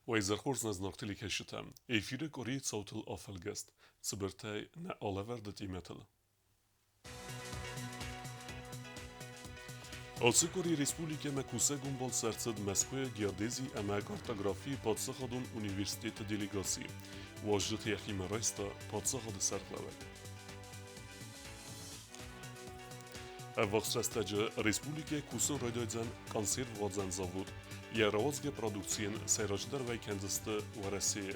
ويزرخورز نزناقتلي كشتم ايفيرك اوريد صوت الافلجست صبرتاي نا اوليفر دتي متل Olsikori Respublike me kusegum bol sërcët Moskve geodezi e me kartografi podsahodun Universitet delegaci. Wajdet Jachim Resta podsahod sërklavek. Evaqsrestacı Respublike kusun radyojdan konserv vodzan zavod, yarovazge produksiyen seyirciler ve kendisi varesiye.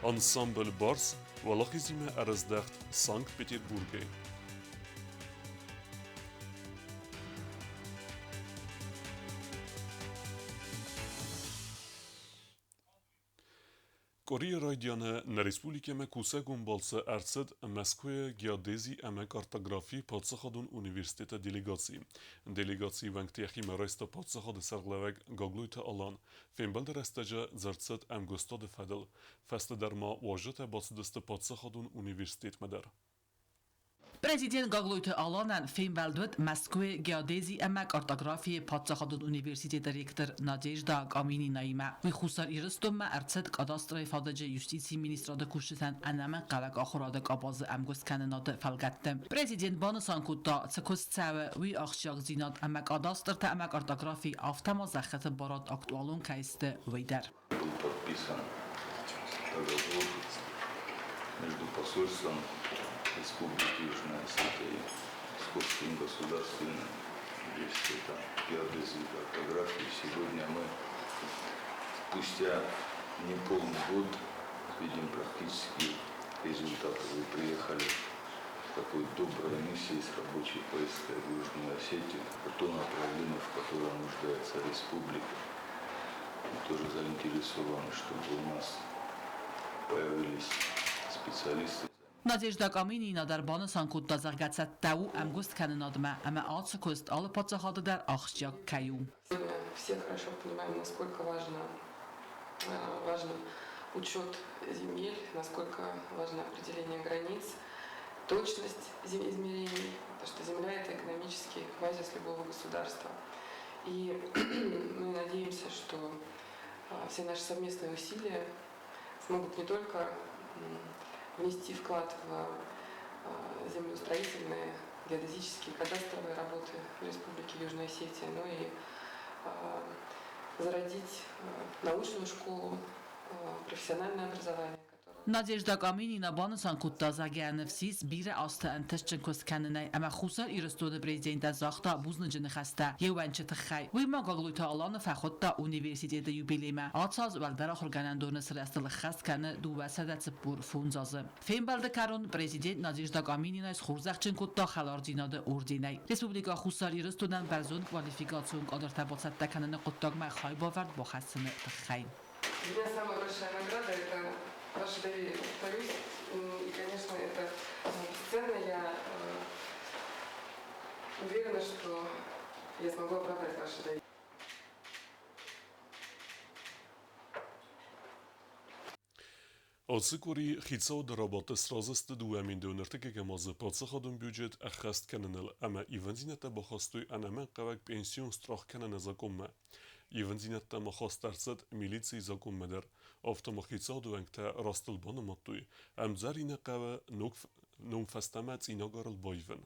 Ensemble Bars Walachizime Erasdacht Sankt Petersburg'e. Korea Rajdiane në Respublike me kusegum bolse ercet Moskve geodezi e me kartografi podsahodun Universitete delegaci. Delegaci vengtjehi me rejsta podsahod serglevek gaglujte alan. Fimbelde restece zërcet emgosto de fedel. Feste derma wajete batsdeste podsahodun Universitet meder. Prezident Gagluyte Alanen Fimbeldet Moskve geodezi emek kartografi Padsakhadun Üniversiteti rektor Nadezhda Kamini Naime ve Khusar İristum me ertsed kadastre ifadeci Justisi Ministrada kuşisen enemen qalak axurada qabazı emgos kanınadı felgettim. Prezident Banısan kutta tsekos tsawe ve axşaq zinat emek kadastr ta emek kartografi aftama zakhete barat aktualun kayste veyder. Подписан договор между посольством Республики Южная Осетия и Московским государственным университетом геодезии и картографии. Сегодня мы, спустя неполный год, видим практически результаты. Вы приехали в такой доброй миссии с рабочей поездкой в Южную Осетию. То направление, в котором нуждается республика. Мы тоже заинтересованы, чтобы у нас появились специалисты. Nadezhda Kamini در Banısan kutta zargatsat tau emgost kanınadma ama atsı kost alı patsahadı der axşaq kayu. Все хорошо понимаем, насколько важен учет земель, насколько важно определение границ, точность измерений, потому что земля – это экономический базис любого государства. И мы надеемся, что все наши совместные усилия смогут не только внести вклад в землеустроительные, геодезические, кадастровые работы в Республике Южная Осетия, но и зародить научную школу, профессиональное образование. Nadezhda Kamini Banısan kutta zagianevsis bire astı entesçin koskanınay ama xusar İristonu prezidenta zaxta buznıcını xasta yevençi tıxay ve ma Gagluyte alanı faxutta Üniversitede yubileme atsaz valdara xurganandonu sırastılı xaskanı duva sadat spur funzazı. Fembalde karun prezident Nadezhda Kamini nays xurzaqçın kutta xalardinadı ordinay. Respublika xusar İristonan berzon kvalifikasyonu kadar tabatsatta kanını kuttagma xay bavard bu xasını tıxay. Для меня самая большая награда – это ваше доверие, повторюсь. И, конечно, это бесценно. Я уверена, что я смогу оправдать ваше доверие. Olsikori хитсау доработы сразысты дуамин дөнертеке гамазы подсахадун бюджет ахаст кананал ама иванзината бахастуй анамен qavak pensiyon strah kanana zakumma. Иванзината махастарсат милиции закуммадер автома хитсау дуангта растылбаны маттуй амзарина qava нум фастамат инагарл бойвен.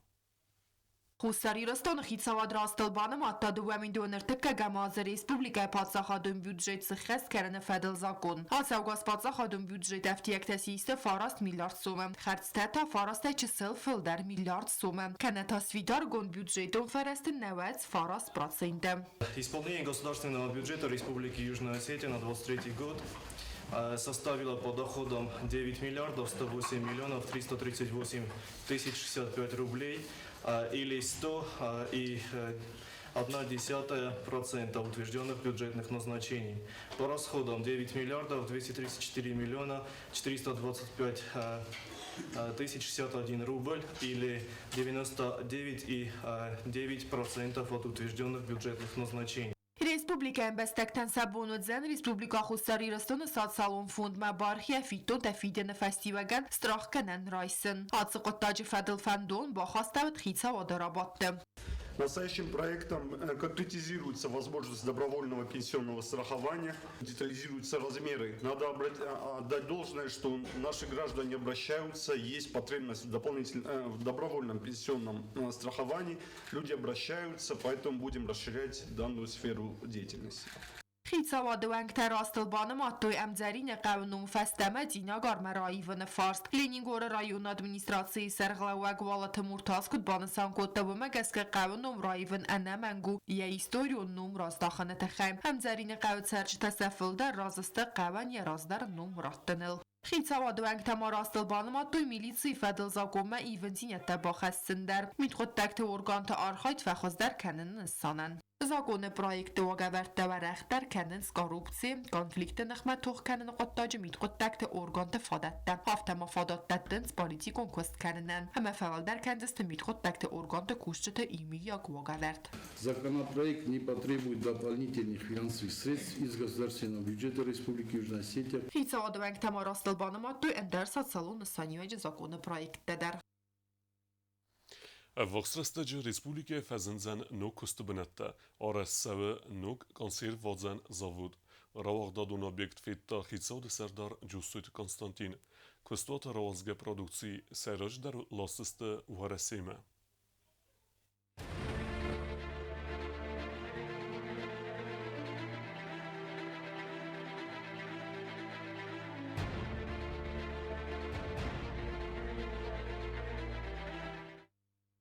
Խուսար Իրստոնը խիցավադ ռաստլբանը մատտադուվեմ ինդոներտկը գամազը Ռեսպուբլիկայ պատսախադում բյուջետ սխես կերնը ֆեդլ զակոն։ Ասավգաս պատսախադում բյուջետ əftiyəktəsi istə farast milyard sumə, xərctətə farastə çısıl fıldər milyard sumə, kənətəsvidar гон бюджетом ферестин невец фарас процентом. Исполнение государственного бюджета Республики Южная Осетия на 23 год составила по доходам 9 миллиардов 108 миллионов 338 тысяч 65 рублей или 100,1% утвержденных бюджетных назначений. По расходам 9 миллиардов 234 миллиона 425 тысяч 61 рубль или 99,9% от утвержденных бюджетных назначений. Республикаен бестектен сабонудзен Республика Хусар Իրստոնը սոցիալուն ֆունդմա բարխիա ֆիտո տեֆիդենը ֆեստիվագան ստրախ կանան ռայսն։ Ացկոտաջի ֆադլ ֆանդոն բախաստավտ խիցա ոդորաբատը։ Настоящим проектом конкретизируется возможность добровольного пенсионного страхования, детализируются размеры. Надо отдать должное, что наши граждане обращаются, есть потребность в добровольном пенсионном страховании. Люди обращаются, поэтому будем расширять данную сферу деятельности. Խիցավադուանք թե Ռաստլբանը մատոյ ամձարին է կավնում ֆեստեմը դինա գարմարայիվը ֆարստ Լենինգորը ռայոն ադմինիստրացիայի սերղլավակ վալաթը մուրտասկուտ բանսան կոտտվում է գսկը կավնում ռայիվն անամանգու իա իստորիոն նում ռաստախանը թխայմ ամձարին է կավը ծերջ տասաֆլդա ռազստը կավան երազդար նում ռատտնել Խիցավադուանք թե Ռաստլբանը մատոյ միլիցի ֆեդլ զակոմը իվնցին է տաբախասնդար միթխոտ տակտը օրգանտը արխայտ վախոզդար կանն սանան Законы проекта Огаверта Кенненс коррупции, конфликты нахматух Кеннен Коттаджи Митхоттакты органты фадатта. Автома фадаттаттенс политикон кост Кеннен. Хама фавалдар Кензесты Митхоттакты органты кушчата имия Огаверт. Законопроект не потребует дополнительных финансовых средств из государственного бюджета Республики Южная Осетия. Хицавадуанк Тама Расталбанаматту Эндерсат салон санюэджи законы проекттадар. Voxrastajı Respublike fezenzen no kustubenette, arassawe no konservadzen zavod. Ravagdadun objekt fetta Hitsaude Serdar Jusut Konstantin. Kustota ravazge produkcji seraj dar lasiste uhareseme.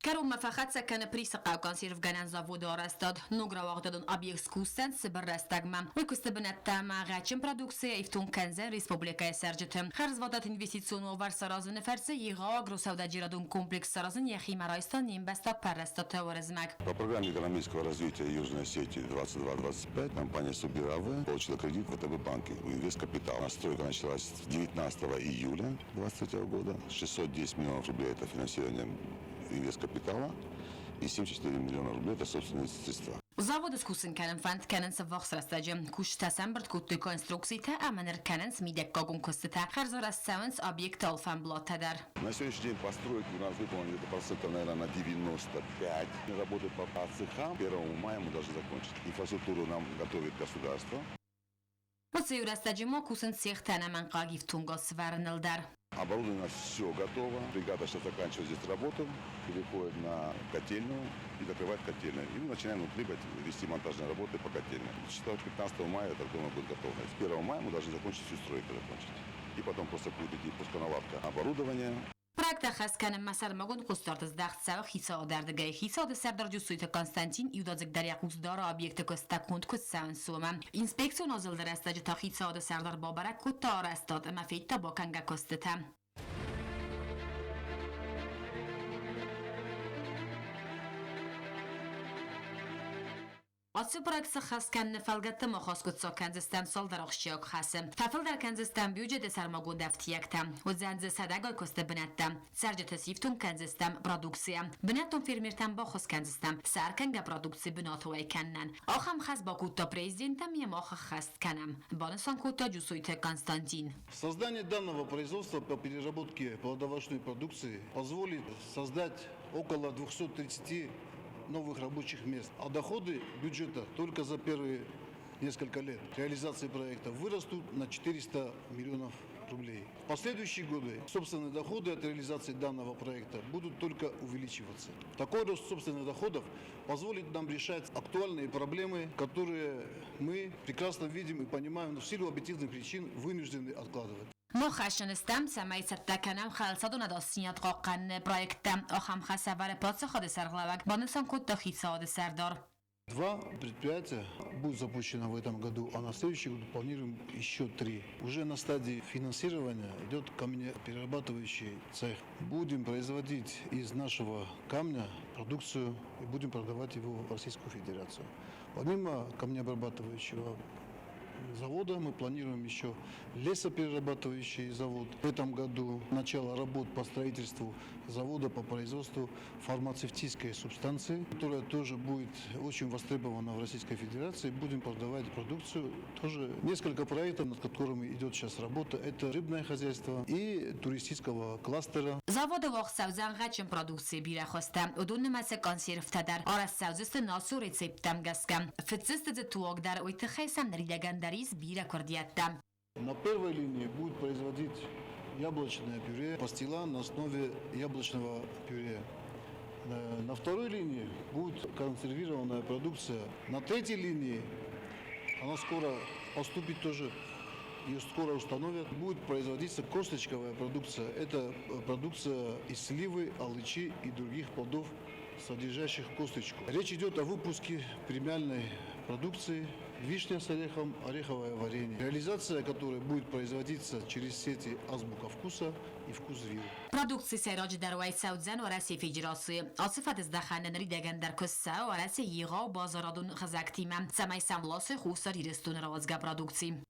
كرم مفخت سكن بريس قاو كونسيرف جنان زافود ورستاد نوغرا وقتدن أبيكس كوستن سبر رستاغمام ويكست بنتا ما غاتشن برودكسيا إفتون كنزن ريسبوبليكا سرجتم خرز وادات انفستيسيون وار سرازن فرسه يغا агросауда جيرادون комплекс саразын яхи Марайстан нембеста переста теоризмек. По программе экономического развития Южной Осетии 22-25 компания Субирав получила кредит в ВТБ банке у Инвесткапитал. Настройка началась 19 июля 2023 года. 610 миллионов рублей это финансирование Инвесткапитала и 74 миллиона рублей это собственные средства. Завод скусен канен фанд канен савахс растаджем куш тасамбрт кутты конструкции та аманер канен смидек кагун костета харзора савенс объект алфан блотадар. На сегодняшний день постройки у нас выполнены где-то процентов, наверное, на 95. Работает по цехам. 1 мая мы должны закончить. Инфраструктуру нам готовит государство. После растаджема кусен цех танаман кагив тунгас варнелдар. Оборудование у нас все готово. Бригада сейчас заканчивает здесь работу, переходит на котельную и закрывает котельную. И мы начинаем внутри вести монтажные работы по котельной. Считаю, 15 мая этот дом будет готов. С 1 мая мы должны закончить всю стройку. И потом просто будет идти пусконаладка оборудования. Проекта хасканем масар магон кустарт сдахт сава хиса одардагай хиса оде Сардар Jusut Konstantin iudazek darya kuzdara объекта костакунд кустсан сума. Инспекцион озыл дарастаджи та хиса оде Сардар Бабарак кутта арастад ама фейта баканга костета. آسیب برعکس خاص کن فلگت مخاص کت ساکنزستان سال در آخشیاق خاسم. تفل در کنزستان بیوجد سرماگو دفتیکتم و زنز صدقای کست بنتم. سرج تصیفتون کنزستان پرودوکسیم. بنتون فیرمیرتم با خاص کنزستان. سرکنگ پرودوکسی بناتوی کنن. آخم خاص با کوتا پریزیدنتم یم آخ خاص کنم. بانسان کوتا Jusut Konstantin. Создание данного производства по переработке плодовочной продукции позволит создать около 230 новых рабочих мест. А доходы бюджета только за первые несколько лет реализации проекта вырастут на 400 миллионов рублей. В последующие годы собственные доходы от реализации данного проекта будут только увеличиваться. Такой рост собственных доходов позволит нам решать актуальные проблемы, которые мы прекрасно видим и понимаем, но в силу объективных причин вынуждены откладывать. مخشن استم سمای ستکنم خالصادو نداستیات قاقن проектам آخم خسابر پاتس خود سرغلوک بانسان کد دخی ساد سردار. 2 предприятия будут запущено в этом году, а на следующий год планируем еще 3. Уже на стадии финансирования идет камнеперерабатывающий цех. Будем производить из нашего камня продукцию и будем продавать его в Российскую Федерацию. Помимо камнеобрабатывающего завода. Мы планируем еще лесоперерабатывающий завод. В этом году начало работ по строительству завода по производству фармацевтической субстанции, которая тоже будет очень востребована в Российской Федерации. Будем продавать продукцию. Тоже несколько проектов, над которыми идет сейчас работа. Это рыбное хозяйство и туристического кластера. Заводы Лохсавзан гачен продукции бирахоста. Удуннымасы консервтадар. Арасавзысты насу рецептам гаскам. Фицистыды туогдар уйтыхайсан ридагандariz бира кордиятта. На первой линии будет производить яблочное пюре, пастила на основе яблочного пюре. На второй линии будет консервированная продукция. На третьей линии, она скоро поступит тоже, ее скоро установят, будет производиться косточковая продукция. Это продукция из сливы, алычи и других плодов, содержащих косточку. Речь идет о выпуске премиальной продукции, вишня с орехом, ореховое варенье. Реализация которой будет производиться через сети «Азбука вкуса» и «Вкус Вилл». Продукции сайроджи даруай саудзан вараси фиджирасы. Асыфат издаханен ридаган дар кысса вараси йига базарадун хазактима. Самай самласы хусар ирестун равазга продукции.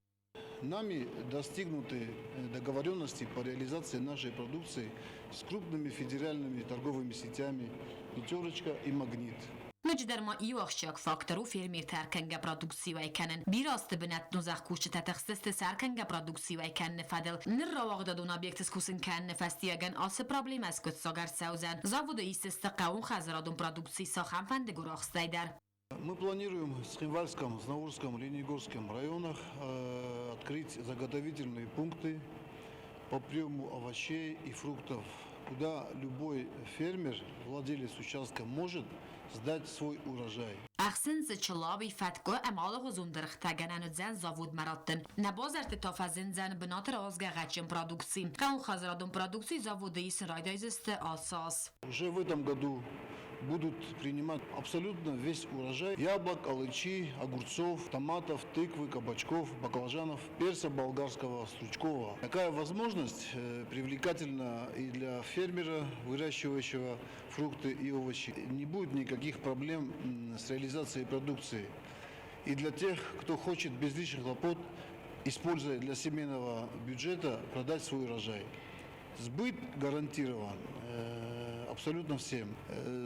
Нами достигнуты договоренности по реализации нашей продукции с крупными федеральными торговыми сетями «Пятерочка» и «Магнит». Нجدرما يوخشك فاكتورو فيرمير تاركنجا برودكسي ويكنن بيراست بنت نزخ كوشت تخصص ساركنجا برودكسي ويكن فدل نرى وقت دون اوبجكتس كوسن كان فاستيغن اس بروبليم اسكت ساغر ساوزن زاود истестقаун хазрадун продукции сахам фандегурахстайдар. Мы планируем в Схимвальском, Знаурском, Ленигорском районах открыть заготовительные пункты по приему овощей и фруктов, куда любой фермер, владелец участка, может сдать свой урожай. Ахсен зчлаби фатко амалого зундырхтаганан зан завод мараттын. На базарте тафазен зан бинатр азгагачен продукции. Каун хазрадун продукции завода и срайдайзесте асас. Уже в этом году будут принимать абсолютно весь урожай яблок, алычи, огурцов, томатов, тыквы, кабачков, баклажанов, перца болгарского, стручкового. Такая возможность привлекательна и для фермера, выращивающего фрукты и овощи. Не будет никаких проблем с реализацией продукции. И для тех, кто хочет без лишних хлопот, используя для семейного бюджета, продать свой урожай. Сбыт гарантирован абсолютно всем.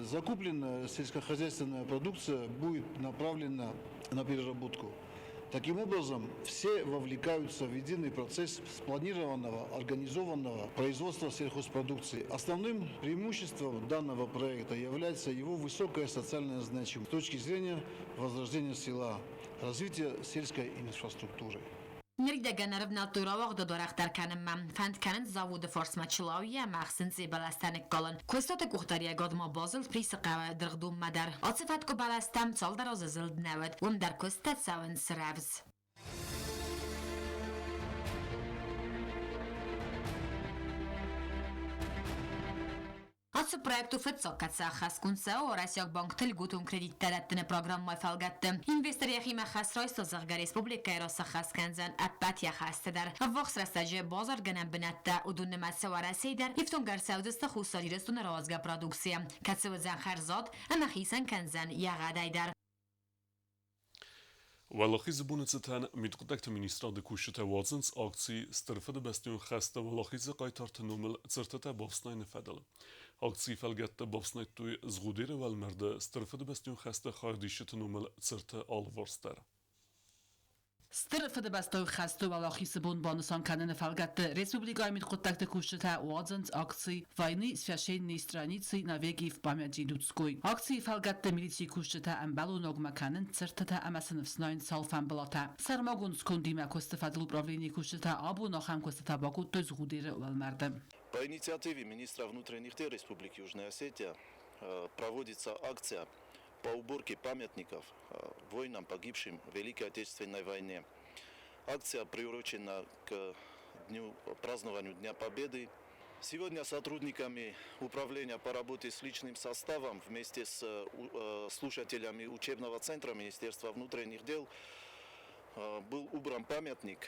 Закупленная сельскохозяйственная продукция будет направлена на переработку. Таким образом, все вовлекаются в единый процесс спланированного, организованного производства сельхозпродукции. Основным преимуществом данного проекта является его высокая социальная значимость с точки зрения возрождения села, развития сельской инфраструктуры. نريدگن ربنا وقت دارختر کنم من فند کنن زاود فارس مچلاویه مخصن زی بلستن کالن کوستات کوختاری گاد ما بازل پریس قوه درغدوم مدر آصفت کو بلستم سال در از زلد نود وم در کوستات ساون سرابز Atsu projektu fıtsokatsa xaskunsa o Rasyak Bank'tıl gutun kredit tarattını programma falgattı. Investor yaxima xasraysta zagga Respublika rasa xaskanzan appat yaxastadar. Avvaqs rastaje bazar ganan binatta udun matsa warasider. İftun garsavdista xusali restun razga produksiya. Katsıvızan xarzat ama xisan kanzan yağadaydar. Wallachie zbunetzetan mit contact ministra de kushete Watsons aktie sterfe de bestun geste Wallachie qaytart numel certete bovsnayne fedel. Aktie felgette bovsnayt tu zgudire welmerde sterfe de bestun geste khardishet numel certe alvorster. Sterfe de bestoy xasto Wallachie zbun banusan kanene felgette Respublika mit contact kushete Watsons aktie vayni svyašenni stranici na vegi v pamjati Dudskoj. Aktie felgette milici kushete ambalunog makanen certete amasen vsnayn salfan balata. Sarmagun skondima kostefadl управление kushete abu naham kosteta baku to zgudire welmerde. По инициативе министра внутренних дел Республики Южная Осетия проводится акция по уборке памятников воинам, погибшим в Великой Отечественной войне. Акция приурочена к празднованию Дня Победы. Сегодня сотрудниками управления по работе с личным составом вместе с слушателями учебного центра Министерства внутренних дел был убран памятник,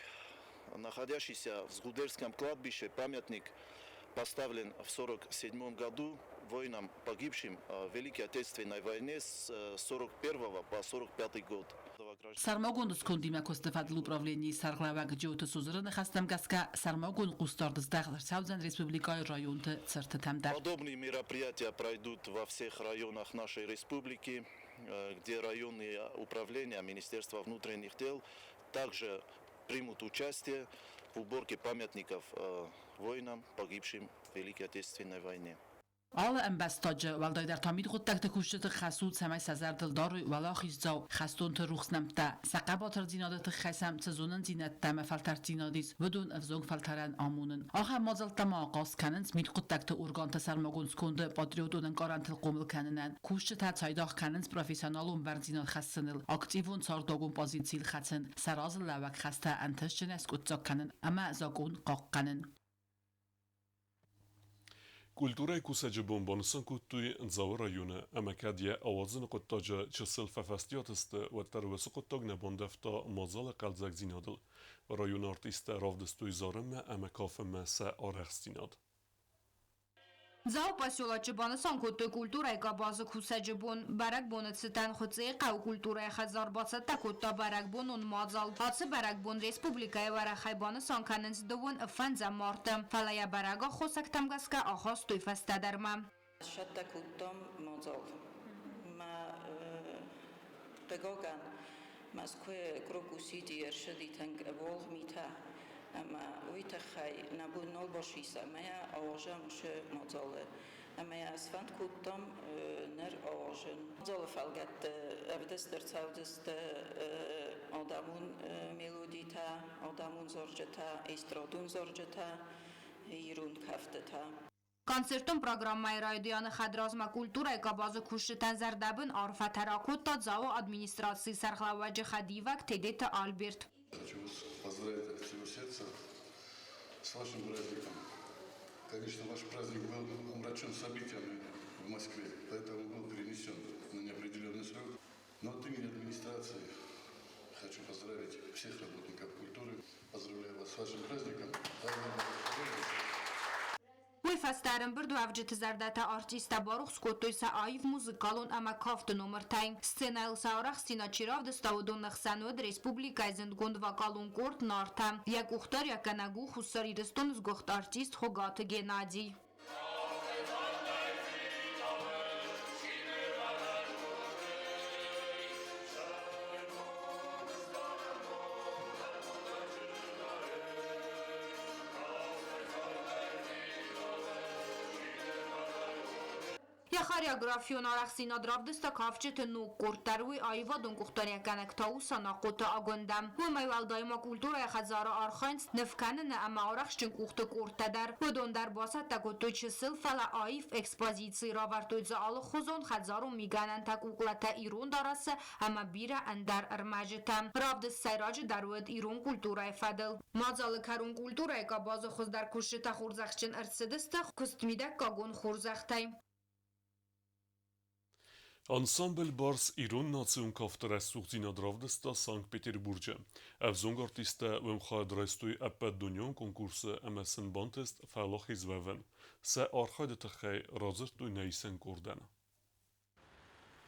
находящийся в Сгудерском кладбище. Памятник поставлен в 1947 году воинам, погибшим в Великой Отечественной войне с 1941 по 1945 год. Сармагон скондима костефадл управление сарглавак джоута сузраны хастам гаска сармагон кустардыздагдар Саудзен республикой районты цертатамдар. Подобные мероприятия пройдут во всех районах нашей республики, где районные управления Министерства внутренних дел также примут участие в уборке памятников воинам, погибшим в Великой Отечественной войне. آل امبستاج ولدای در تامید خود تک تکوشت خسود سمای سزر دلدار ولا خیزاو خستون تروخس نمتا سقباتر زینادت خسم تزونن زینت تم فلتر زینادیز ودون افزونگ فلترن آمونن آخر مازل تم آقاس کننز مید خود تک ارگان تسرمگون سکنده پادریودونن قارنتل قومل کننن کوشت تا تایداخ کننز پروفیسیونالون ورزیناد خستنل اکتیوون سارداگون پازیتسیل خستن سراز لوک خسته انتش جنس کتزاک کنن اما زاگون قاق کنن Культура и кусаджибон бонусан куттуи нзавы районы, амакадия авазын куттажа чысыл фафастиятысты ваттарвасы куттагна бондефта мазалы калзак зинадыл. Район артиста равдыстуй зарымма амакафымма са арахстинад. Зау поселочи банасан куттой культурой кабазы кусаджибон барак бонацитан хуцей кау культурой хазар басата кутта барак бонун мазал. Ацы барак бон республикай варахай банасан каненс довон фанза мартам. Фалая барага хосак тамгаска ахас туй фастадарма. Шатта куттам мазал. Ма пегоган маскуе крокусиди ершадитанг эвол мита. اما ویت خی نبود نال باشیسه میا آواجم شه مازاله اما اسفند کودم نر آواجن مازال فلگت افدست در سودست آدمون ملودی تا آدمون زرجتا استرادون زرجتا ایرون کفته تا Концертում պրոգրամմայի ռայդիանը խադրազմա կուլտուրայ կաբազը քուշտան զարդաբն արֆաթարակոտ տածավո ադմինիստրացի սարխլավաջը խադիվակ թեդետը Ալբերտ Хочу вас поздравить от всего сердца с вашим праздником. Конечно, ваш праздник был омрачен событиями в Москве, поэтому был перенесен на неопределенный срок. Но от имени администрации хочу поздравить всех работников культуры. Поздравляю вас с вашим праздником. Фастарен бирду авджет зардата артиста Барух скотойса айв музыкалон ама кафты номер тайн. Сценайл саурах синачирав дставудон нахсануд республика зендгонд вакалон корт нарта. Як ухтар яканагу хусари рестон сгохт артист Хогаты Геннадий. Խարիագրաֆիոն արախսինադրավդստա կավճետը նու կորտարուի այվադուն կուղտարյականեք տաուսա նաղոտը ագոնդամ։ Հույմայ վալդայմա կուլտուրա եղածարը արխանց նվկաննը ամա արախշչն կուղտը կորտադար։ Հուդոնդար բասատա կոտոյ չսıl ֆալա այվ էքսպոզիցի ռավարտույցը ալը խոզոն խածարում միգանանտակ ուկլատա իրուն դարասը ամա բիրա անդար ըրմաջտա։ Ռավդս սայրաջը դարուետ իրուն կուլտուրա է ֆադլ։ Մածալը կարուն կուլտուրա է կաբազը խոզդար կուշտա խուրզախչն ըրցդստը կուստմիդակ կագոն խուրզախտայ։ Ансамбль Барс Ирон национ кафтарас сухзинадравдыста Санкт-Петербурге. Авзонг артиста вымхадрайстуй аппад дуньон конкурсы амасын бантест фалах извавен. Са архайдыты хай разыртуй найсен кордан.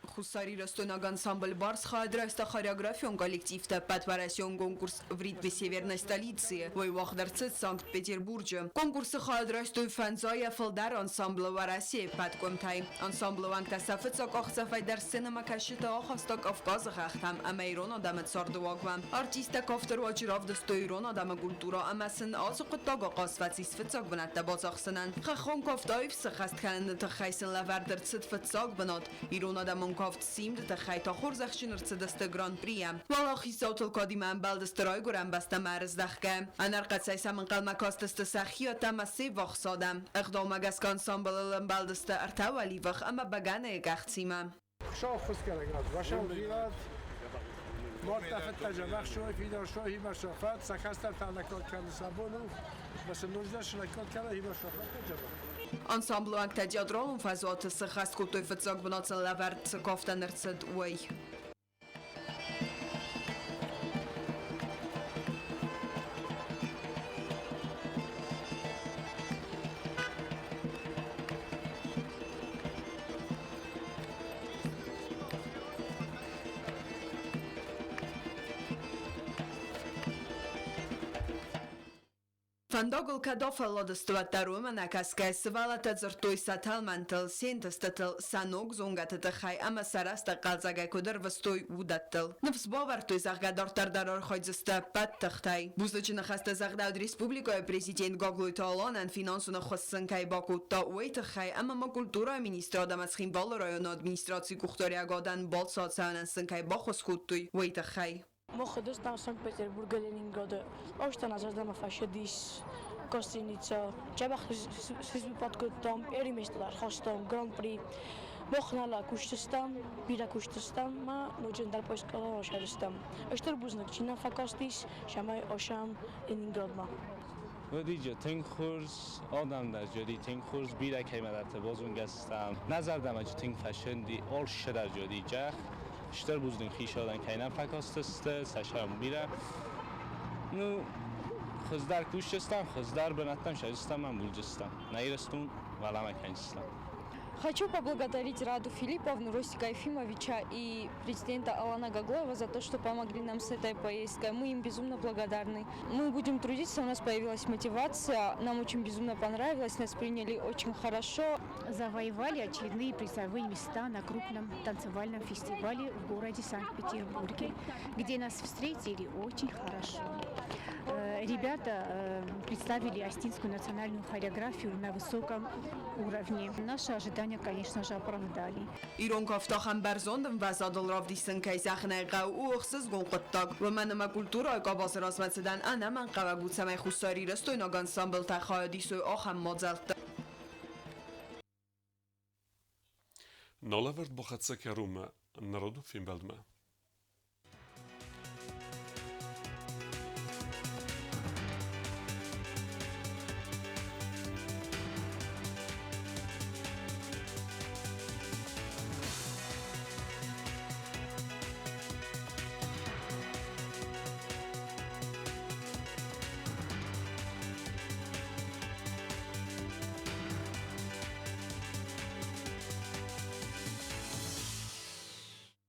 Խուսարի ռստոնական սամբլ բարս խադրայստա խարիագրաֆիոն կոլեկտիվտը պատվարասյոն կոնկուրս վրիդվի սևերնայ ստալիցիը, ոյ վախդարցեց Սանկտ Պետերբուրջը։ Կոնկուրսը խադրայստույ ֆանզայա ֆլդար անսամբլը վարասի է պատկոմթայ։ Անսամբլը վանկտասաֆեց ակախսաֆայ դար սենը մակաշիտը ախաստա կավկազը խախտամ ամայրոն ադամը ծարդուագվամ։ Արտիստա կավտրու աճիրավ դստոյրոն ադամը կուլտուրա ամասն ածը կտագ աղասվացի սվծակ բնատա բացախսնան։ Խախոն կավտայվ սխաստ քանն տխայսն լավարդրցդ վծակ բնոտ։ Իրոն ադամը Կավտ սիմդ տխայտա խորզախշին ըրցդստը գրան պրիա։ Վալախի սաուտլ կադիման բալդստրոյ գուրան բաստա մարզդախկը։ Անարկացայ սամնկալ մակաստստը սախիո տամասի վախսադամ։ Աղդոմագասկան սամբալըլն բալդստը արտավալի վախ ամա բագանը է գաղցիմա։ Շող խուսկարագած, վաշավ վիրատ, մորտաֆետ տաջավախ շոյ ֆիդար շոյ հիմա շոֆատ, սակաստար տանակոտ կանը սաբոնով, բասը նոժդա շնակոտ կանը հիմա շոֆատ տաջավախ։ Անսամբլը անկտաջադրոն ֆազոտը սխաստ կուտոյ վծակ բնոցը լավարդ կովտաներցդ ուй։ Fandogul kadofel lodestovat daruma nakaskai svalata zertoi satalmantel sentastatel sanog zongatatachai ama sarasta qalzagai kodar vastoi udattel. Nefs bavartoi zargador tardaror khodzista pattachtai. Buzlachina khasta zagdaud respublikoy prezident Gogloy Talanan finansuna khossankai bakutta uitachai ama ma kultura ministra damaskhim bal rayon administratsiy kuxtoria godan bal sotsanan sankai bakhoskuttui uitachai. მოხდეს და სანქტ-პეტერბურგი, ლენინგრადი, ოშტანას დამაფაშედის კოსტინიცა, ჯაბახის ვიპატკოტამ, პერიმესტარ ხოსტამ, გრან-პრი, მოხნალა კუშტստამ, ბირა კუშტստამ, მა ნოჯენდარ პოისკალა ოშარისტამ. ეშტერბუზნაკ ჩინა ფაკასტის, შამაი ოშამ ლენინგრადმა. ودیجا تنخورز آدم در جدی تنخورز بیره که مدت بازون گستم نظر دمج تنگ فشندی آل شدر جدی جخ شتر بوزدن خیش آدن که اینم فکاستسته سشرم بیره نو خزدر کوشتستم خزدر بنتم شایستم من بولجستم نیرستون ولم کنستم. Хочу поблагодарить Раду Филипповну, Ростика Ефимовича и президента Алана Гаглоева за то, что помогли нам с этой поездкой. Мы им безумно благодарны. Мы будем трудиться, у нас появилась мотивация, нам очень безумно понравилось, нас приняли очень хорошо. Завоевали очередные призовые места на крупном танцевальном фестивале в городе Санкт-Петербурге, где нас встретили очень хорошо. Ребята представили остинскую национальную хореографию на высоком уровне. Наши ожидания, конечно же, оправдали. Իրոնք ավտախան բերզոնդն վազադլ ռավդիսն կայզախնայղա ու ողսыз գոնխտտակ վմաննմա կուլտուրայ կաբաս ռազմացդան անաման qavagutsamay խուսարի ռստոյնագան սամբլ տախայադիսոյ ախամ մոdzaltı. Nolevert bohatse kerume, narodu filmbeldme.